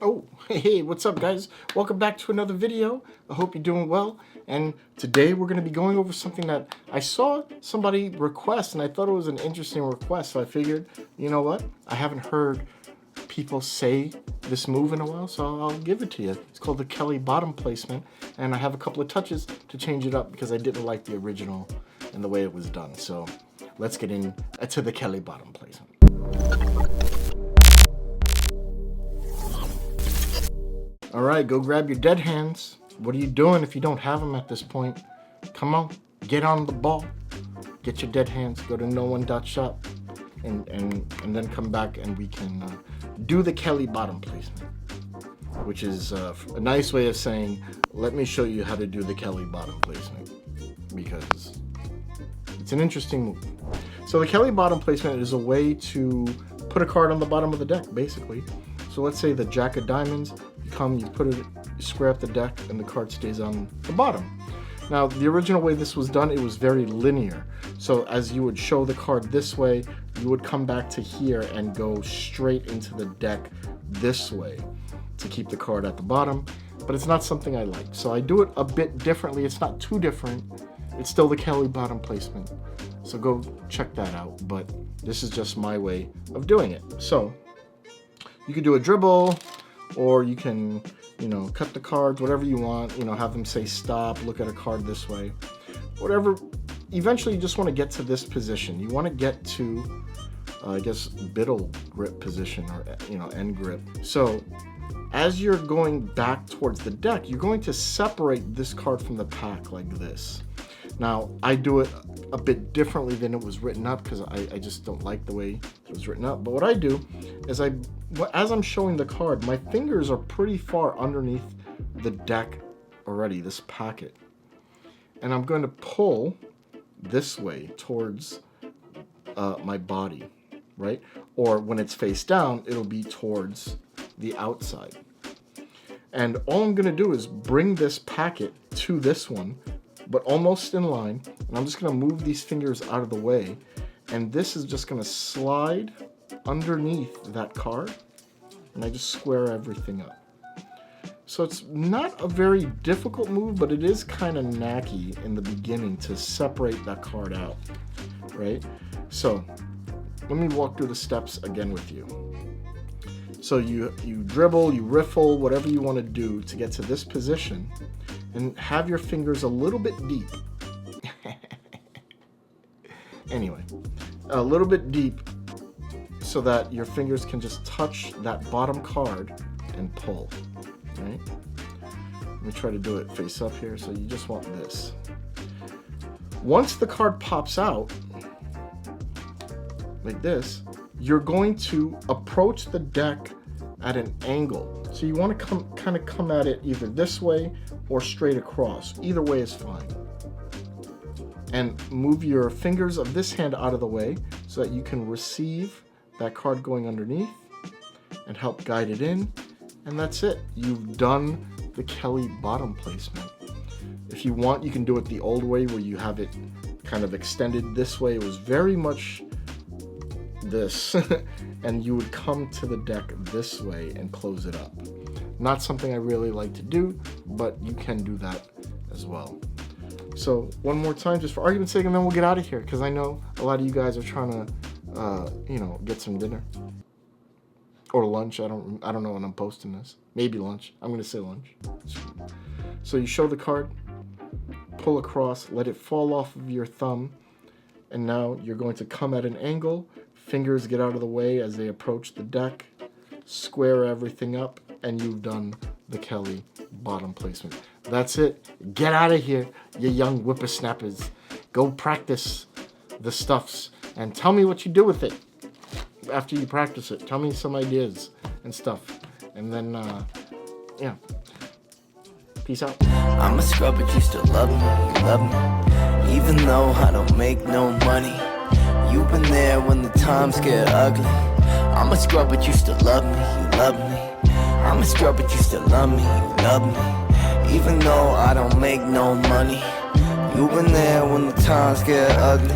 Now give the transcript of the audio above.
Oh, hey, what's up guys? Welcome back to another video. I hope you're doing well. And today we're going to be going over something that I saw somebody request, and I thought it was an interesting request. So I figured, you know what? I haven't heard people say this move in a while, so I'll give it to you. It's called the 𝐾𝐈𝐒 bottom placement, and I have a couple of touches to change it up because I didn't like the original and the way it was done. So let's get into the 𝐾𝐈𝐒 bottom placement. All right, go grab your dead hands. What are you doing if you don't have them at this point? Come on, get on the ball. Get your dead hands, go to 𝗦𝗧𝗥𝗙𝗙𝗙𝗢 and then come back and we can do the 𝐾𝐈𝐒 bottom placement, which is a nice way of saying, let me show you how to do the 𝐾𝐈𝐒 bottom placement, because it's an interesting move. So the 𝐾𝐈𝐒 bottom placement is a way to put a card on the bottom of the deck, basically. So let's say the Jack of Diamonds, you put it, you square up the deck, and the card stays on the bottom. Now, the original way this was done, it was very linear. So as you would show the card this way, you would come back to here and go straight into the deck this way to keep the card at the bottom. But it's not something I like. So I do it a bit differently. It's not too different. It's still the 𝐾𝐈𝐒 bottom placement. So go check that out. But this is just my way of doing it. So you could do a dribble, or you can, cut the cards, whatever you want, have them say stop, look at a card this way, whatever. Eventually you just want to get to this position. You want to get to, I guess, middle grip position, or, end grip. So as you're going back towards the deck, you're going to separate this card from the pack like this. Now, I do it a bit differently than it was written up because I just don't like the way it was written up. But what I do is as I'm showing the card, my fingers are pretty far underneath the deck already, this packet. And I'm going to pull this way towards my body, right? Or when it's face down, it'll be towards the outside. And all I'm going to do is bring this packet to this one, but almost in line, and I'm just going to move these fingers out of the way, and this is just going to slide underneath that card, and I just square everything up. So it's not a very difficult move, but it is kind of knacky in the beginning to separate that card out, right? So let me walk through the steps again with you. So you dribble, you riffle, whatever you want to do to get to this position, and have your fingers a little bit deep. Anyway, a little bit deep so that your fingers can just touch that bottom card and pull, right? Let me try to do it face up here. So you just want this. Once the card pops out, like this, you're going to approach the deck at an angle. So you want to kind of come at it either this way or straight across. Either way is fine. And move your fingers of this hand out of the way so that you can receive that card going underneath and help guide it in. And that's it. You've done the 𝐾𝐈𝐒 bottom placement. If you want, you can do it the old way where you have it kind of extended this way. It was very much this. And you would come to the deck this way and close it up. Not something I really like to do, but you can do that as well. So one more time, just for argument's sake, and then we'll get out of here, because I know a lot of you guys are trying to, get some dinner or lunch. I don't know when I'm posting this. Maybe lunch. I'm gonna say lunch. So you show the card, pull across, let it fall off of your thumb, and now you're going to come at an angle. Fingers get out of the way as they approach the deck, square everything up, and you've done the 𝐾𝐈𝐒 bottom placement. That's it. Get out of here, you young whippersnappers. Go practice the stuffs and tell me what you do with it after you practice it. Tell me some ideas and stuff. And then, yeah. Peace out. I'm a scrub, but you still love me, you love me. Even though I don't make no money, you've been there when the times get ugly. I'm a scrub, but you still love me, you love me. I'm a scrub, but you still love me, you love me. Even though I don't make no money, you've been there when the times get ugly.